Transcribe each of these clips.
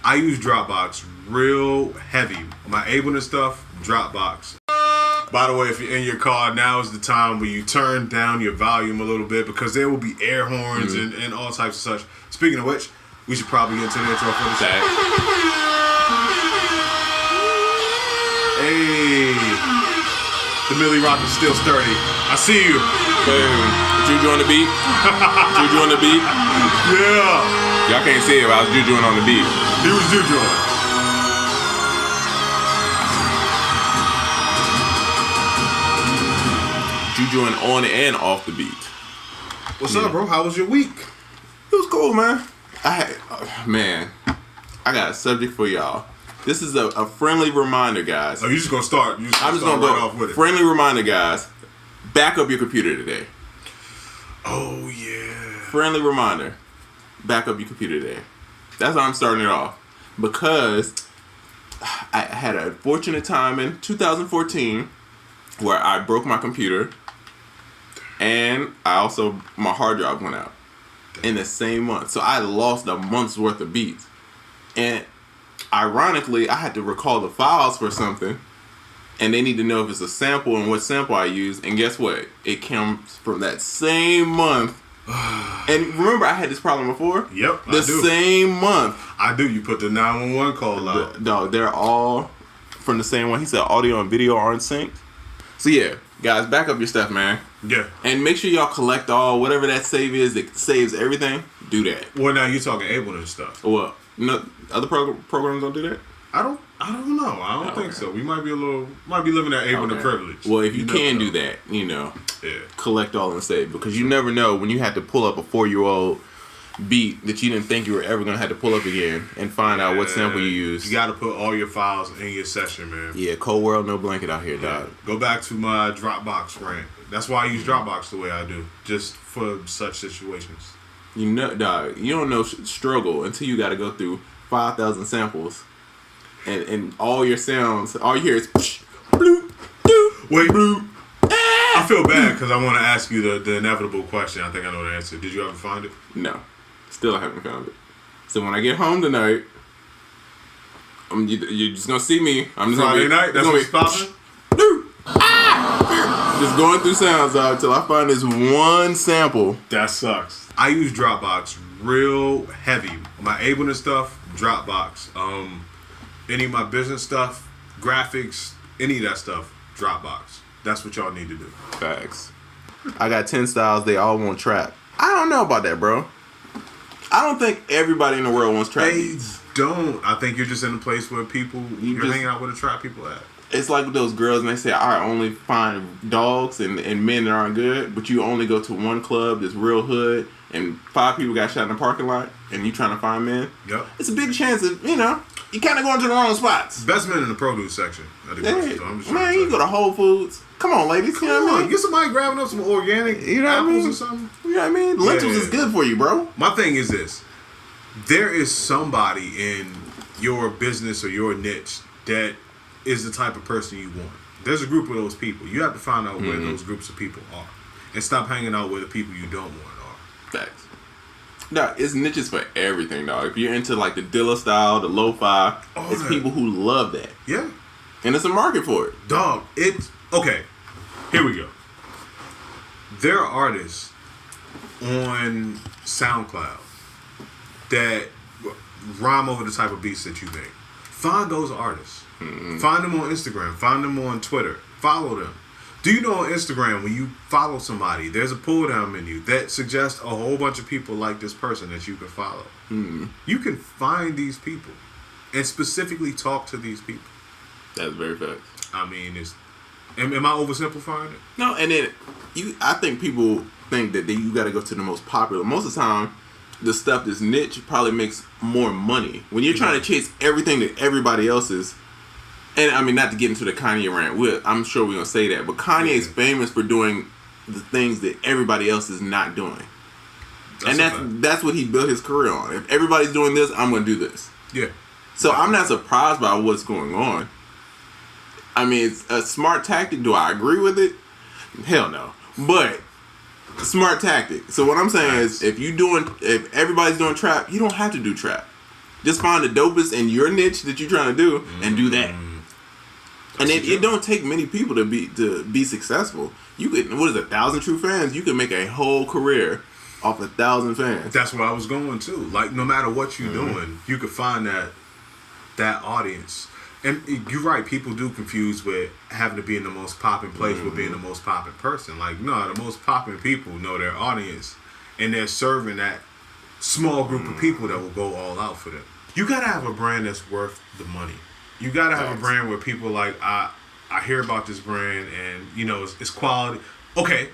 I use Dropbox real heavy. My Ableton stuff, Dropbox. By the way, if you're in your car, now is the time where you turn down your volume a little bit because there will be air horns and all types of such. Speaking of which, we should probably get into the intro for the show. Hey, the Millie Rock is still sturdy. I see you. Hey, Juju on the beat? Juju on the beat? Yeah. Y'all can't see it, but I was Jujuing on the beat. He was Jujuing. Jujuing on and off the beat. What's up, bro? How was your week? It was cool, man. I got a subject for y'all. This is a friendly reminder, guys. Oh, you just gonna start? I'm just gonna go right off with it. Friendly reminder, guys. Back up your computer today. Oh yeah. Friendly reminder. Back up your computer today. That's how I'm starting it off because I had a fortunate time in 2014 where I broke my computer and my hard drive went out in the same month. So I lost a month's worth of beats. And ironically, I had to recall the files for something and they need to know if it's a sample and what sample I used. And guess what? It comes from that same month. And remember, I had this problem before? Yep, the same month. I do. You put the 911 call out. Dog, they're all from the same one. He said audio and video aren't synced. So yeah, guys, back up your stuff, man. Yeah. And make sure y'all collect all, whatever that save is that saves everything, do that. Well, now you're talking Ableton stuff. Well, no, other programs don't do that? I don't know. I don't think so. We might be living that Ableton privilege. Well, if you can do that, collect all and save. Because you never know when you had to pull up a 4-year-old beat that you didn't think you were ever going to have to pull up again and find out what sample you used. You got to put all your files in your session, man. Yeah, cold world, no blanket out here, dog. Go back to my Dropbox rant. That's why I use Dropbox the way I do, just for such situations. You know, dog, you don't know struggle until you got to go through 5,000 samples and all your sounds, all you hear is bloop, doop, wait, bloop. I feel bad because I want to ask you the inevitable question. I think I know the answer. Did you ever find it? No. Still I haven't found it. So when I get home tonight, you're just going to see me. I'm just Friday night? That's what's popping? Just going through sounds until I find this one sample. That sucks. I use Dropbox real heavy. My Ableton stuff, Dropbox. Any of my business stuff, graphics, any of that stuff, Dropbox. That's what y'all need to do. Facts. I got 10 styles. They all want trap. I don't know about that, bro. I don't think everybody in the world wants trap beats. Don't. I think you're just in a place where you're hanging out with the trap people at. It's like with those girls and they say, I only find dogs and men that aren't good, but you only go to one club that's real hood and 5 people got shot in the parking lot and you trying to find men. Yep. It's a big chance of, you kind of going to the wrong spots. Best men in the produce section. Man, you go to Whole Foods. Come on, ladies. Come on. Get somebody grabbing up some organic apples or something. You know what I mean? Lentils is good for you, bro. My thing is this. There is somebody in your business or your niche that is the type of person you want. There's a group of those people. You have to find out where those groups of people are. And stop hanging out where the people you don't want are. Facts. No, it's niches for everything, dog. If you're into like the Dilla style, the lo-fi, it's people who love that. Yeah. And it's a market for it. Dog, okay, here we go. There are artists on SoundCloud that rhyme over the type of beats that you make. Find those artists. Mm-hmm. Find them on Instagram. Find them on Twitter. Follow them. Do you know on Instagram when you follow somebody, there's a pull down menu that suggests a whole bunch of people like this person that you can follow. Mm-hmm. You can find these people and specifically talk to these people. That's very fact. I mean, am I oversimplifying it? No, and then I think people think that you got to go to the most popular. Most of the time, the stuff that's niche probably makes more money. When you're trying to chase everything that everybody else is, and I mean, not to get into the Kanye rant, I'm sure we're going to say that, but Kanye's famous for doing the things that everybody else is not doing. That's what he built his career on. If everybody's doing this, I'm going to do this. Yeah. So I'm not surprised by what's going on. I mean, it's a smart tactic. Do I agree with it? Hell no. But smart tactic. So what I'm saying is, if everybody's doing trap, you don't have to do trap. Just find the dopest in your niche that you're trying to do and do that. And it don't take many people to be successful. You could, 1,000 true fans? You could make a whole career off 1,000 fans. That's where I was going too. Like, no matter what you're doing, you could find that audience. And you're right, people do confuse with having to be in the most popping place with being the most popping person. Like, no, the most popping people know their audience, and they're serving that small group of people that will go all out for them. You gotta have a brand that's worth the money. You gotta have a brand where people like, I hear about this brand and it's quality. Okay,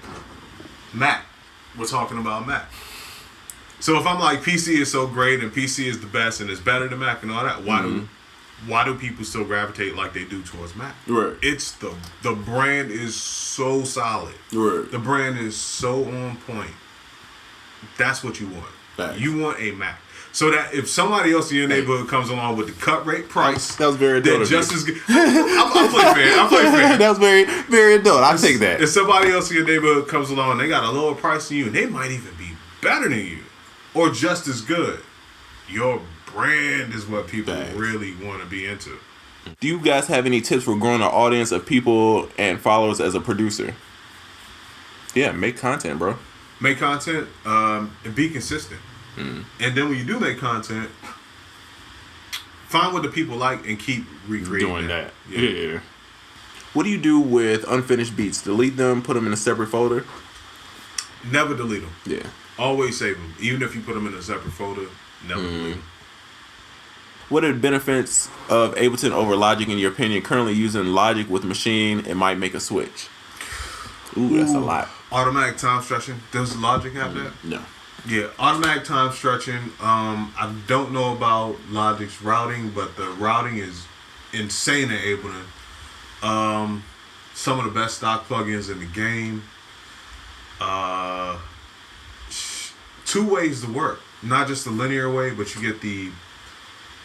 Mac. We're talking about Mac. So if I'm like, PC is so great and PC is the best and it's better than Mac and all that, why do people still gravitate like they do towards Mac? Right. It's the brand is so solid. Right. The brand is so on point. That's what you want. Thanks. You want a Mac. So that if somebody else in your neighborhood comes along with the cut rate price, that was very adult. Then just as good. I play fair. That was very, very adult. I'll take that. If somebody else in your neighborhood comes along and they got a lower price than you, and they might even be better than you, or just as good, your brand is what people really want to be into. Do you guys have any tips for growing an audience of people and followers as a producer? Yeah, make content, bro. Make content and be consistent. And then when you do make content, find what the people like and keep recreating doing that. Yeah. What do you do with unfinished beats? Delete them, put them in a separate folder? Never delete them. Yeah. Always save them. Even if you put them in a separate folder, never delete them. What are the benefits of Ableton over Logic in your opinion? Currently using Logic with Machine, it might make a switch. Ooh, that's a lot. Automatic time stretching. Does Logic have that? No. Yeah, automatic time stretching. I don't know about Logic's routing, but the routing is insane in Ableton. Some of the best stock plugins in the game. 2 ways to work. Not just the linear way, but you get the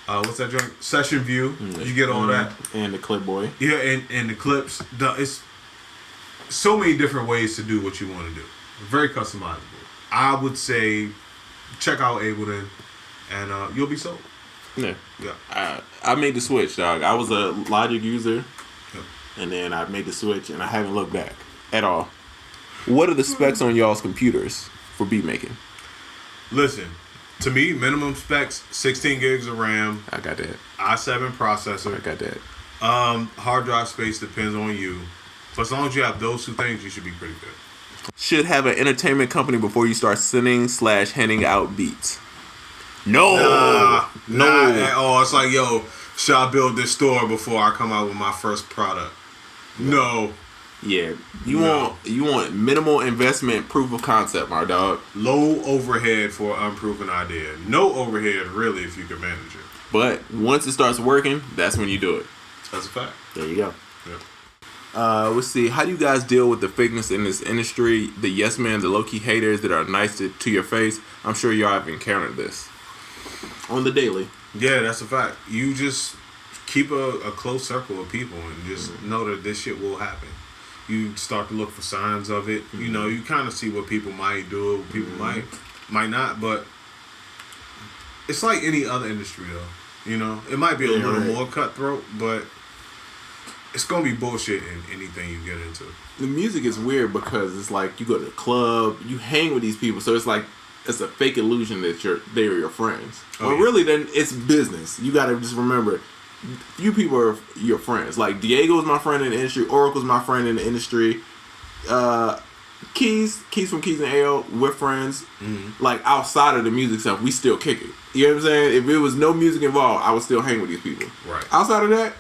what's that joint? Session view. You get all that. And the clipboard. Yeah, and the clips. It's so many different ways to do what you want to do. Very customizable. I would say check out Ableton and you'll be sold. Yeah. I made the switch, dog. I was a Logic user, and then I made the switch, and I haven't looked back at all. What are the specs on y'all's computers for beat making? Listen, to me, minimum specs, 16 gigs of RAM. I got that. i7 processor. I got that. Hard drive space depends on you. But as long as you have those 2 things, you should be pretty good. Should have an entertainment company before you start sending/handing out beats. No. Oh, it's like, yo, should I build this store before I come out with my first product? No. Yeah. You want minimal investment, proof of concept, my dog. Low overhead for an unproven idea. No overhead, really, if you can manage it. But once it starts working, that's when you do it. That's a fact. There you go. Yeah. Let's see. How do you guys deal with the fakeness in this industry? The yes men, the low-key haters that are nice to your face? I'm sure y'all have encountered this on the daily. Yeah, that's a fact. You just keep a close circle of people and just know that this shit will happen. You start to look for signs of it. You know, you kind of see what people might do, what people might not. But it's like any other industry, though. You know, it might be a little more cutthroat, but it's gonna be bullshit in anything you get into. The music is weird because it's like you go to the club, you hang with these people, so it's like it's a fake illusion that they're your friends. Well, really, then it's business. You gotta just remember, few people are your friends. Like Diego's my friend in the industry, Oracle's my friend in the industry. Keys from Keys and AO, we're friends. Like outside of the music stuff, we still kick it. You know what I'm saying? If it was no music involved, I would still hang with these people. Right. Outside of that,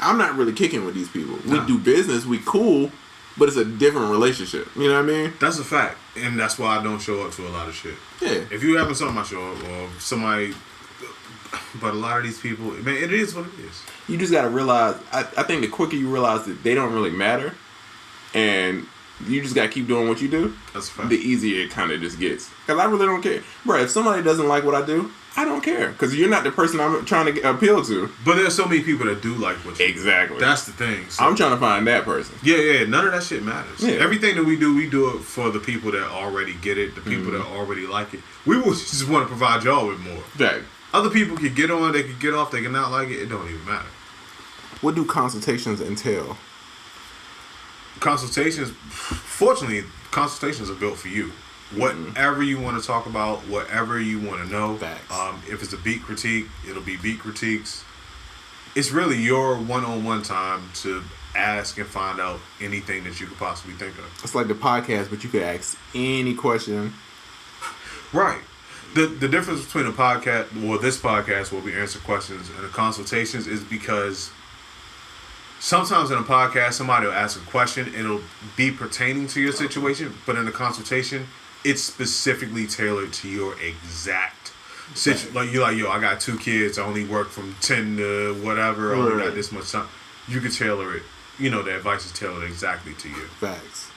I'm not really kicking with these people. We do business, we cool, but it's a different relationship. You know what I mean? That's a fact. And that's why I don't show up to a lot of shit. Yeah. If you having something, I show up. Or somebody... But a lot of these people... Man, it is what it is. You just got to realize... I think the quicker you realize that they don't really matter, and you just got to keep doing what you do, that's a fact. The easier it kind of just gets. Because I really don't care. Bro, if somebody doesn't like what I do, I don't care. Because you're not the person I'm trying to appeal to. But there's so many people that do like what you do. Exactly. That's the thing. So, I'm trying to find that person. Yeah. None of that shit matters. Yeah. Everything that we do it for the people that already get it, the people that already like it. We will just want to provide y'all with more. Right. Other people could get on, they could get off, they can not like it. It don't even matter. What do consultations entail? Consultations, fortunately, consultations are built for you. Whatever you want to talk about, whatever you want to know. Facts. If it's a beat critique, it'll be beat critiques. It's really your one-on-one time to ask and find out anything that you could possibly think of. It's like the podcast, but you could ask any question. Right. The difference between a podcast, well, this podcast where we answer questions, and the consultations is because sometimes in a podcast, somebody will ask a question and it'll be pertaining to your situation, but in a consultation, it's specifically tailored to your exact situation. Like, you're like, yo, I got 2 kids, I only work from 10 to whatever, I only got this much time. You can tailor it. You know, the advice is tailored exactly to you. Facts.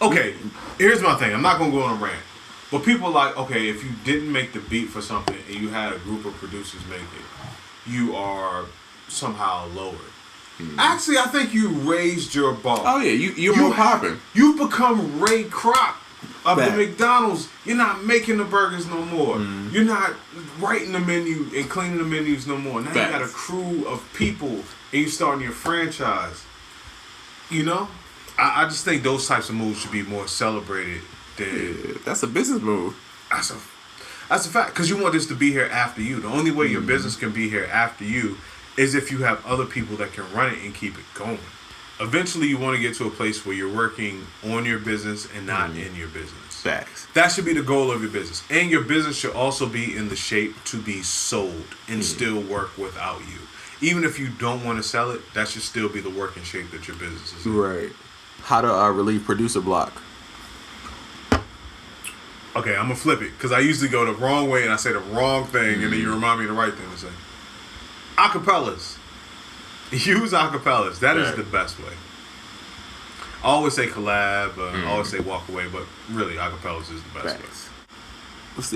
Okay, here's my thing. I'm not going to go on a rant. But people are like, okay, if you didn't make the beat for something and you had a group of producers make it, you are somehow lower. Actually, I think you raised your bar. Oh yeah, you're more popping. You've become Ray Kroc of Fact. the McDonald's. You're not making the burgers no more. You're not writing the menu and cleaning the menus no more. Now you got a crew of people and you're starting your franchise. You know? I just think those types of moves should be more celebrated than... That's a business move. That's a fact. Because you want this to be here after you. The only way your business can be here after you is if you have other people that can run it and keep it going. Eventually, you want to get to a place where you're working on your business and not in your business. Facts. That should be the goal of your business. And your business should also be in the shape to be sold and still work without you. Even if you don't want to sell it, that should still be the working shape that your business is in. Right. How to relieve producer block. Okay, I'm going to flip it. Because I usually go the wrong way and I say the wrong thing. And then you remind me of the right thing to say. Acapellas. Use acapellas. That is the best way. I always say collab. I always say walk away. But really, acapellas is the best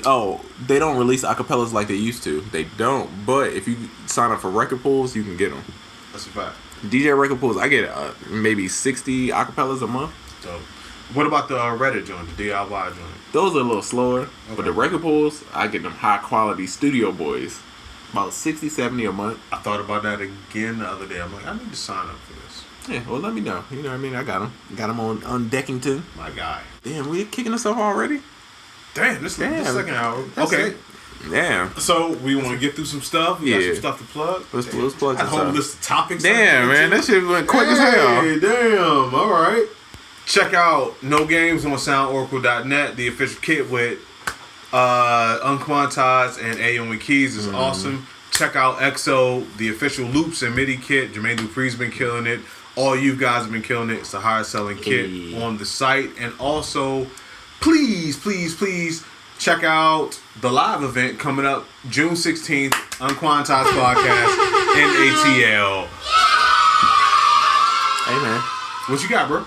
way. They don't release acapellas like they used to. They don't. But if you sign up for record pools, you can get them. That's a fact. DJ record pools, I get maybe 60 acapellas a month. So, what about the Reddit joint, the DIY joint? Those are a little slower. But the record pools, I get them high quality studio boys. About 60, 70 a month. I thought about that again the other day. I'm like, I need to sign up for this. Yeah, well, let me know. You know what I mean? I got them. Got them on Deckington. My guy. Damn, we kicking us off already? Damn, this is second hour. Okay. Damn. So, we want to get through some stuff. We got some stuff to plug. Let's plug some stuff. A whole list of topics. Damn, man. That shit went quick as hell. Damn. All right. Check out No Games on SoundOracle.net. The official kit with UnQuantized and Ayo and Keys is awesome. Check out EXO, the official loops and MIDI kit. Jermaine Dupree's been killing it. All you guys have been killing it. It's the highest selling kit on the site. And also, please check out the live event coming up June 16th, UnQuantized Podcasts, NATL. Hey, man. What you got, bro?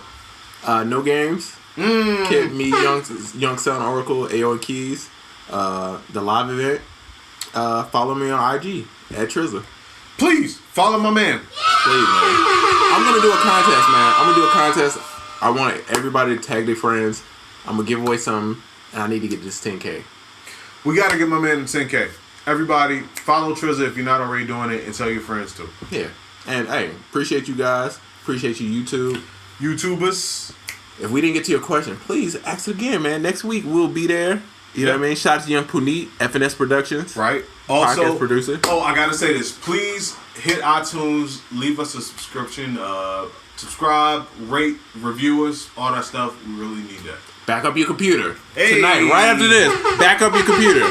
No Games. Kid, me, Young Sound Oracle, Ayo and Keys. The live event. Follow me on IG at Triza. Please follow my man. Please, man. I'm gonna do a contest, man. I want everybody to tag their friends. I'm gonna give away something, and I need to get this 10K. We gotta get my man to 10K. Everybody, follow Triza if you're not already doing it, and tell your friends too. Yeah. And hey, appreciate you guys. Appreciate you, YouTubers. If we didn't get to your question, please ask again, man. Next week we'll be there. You know what I mean? Shout out to Young Puneet, EffeNess Productions. Right. Also, podcast producer. Oh, I gotta say this. Please hit iTunes, leave us a subscription, subscribe, rate, review us, all that stuff. We really need that. Back up your computer. Tonight, right after this. Back up your computer.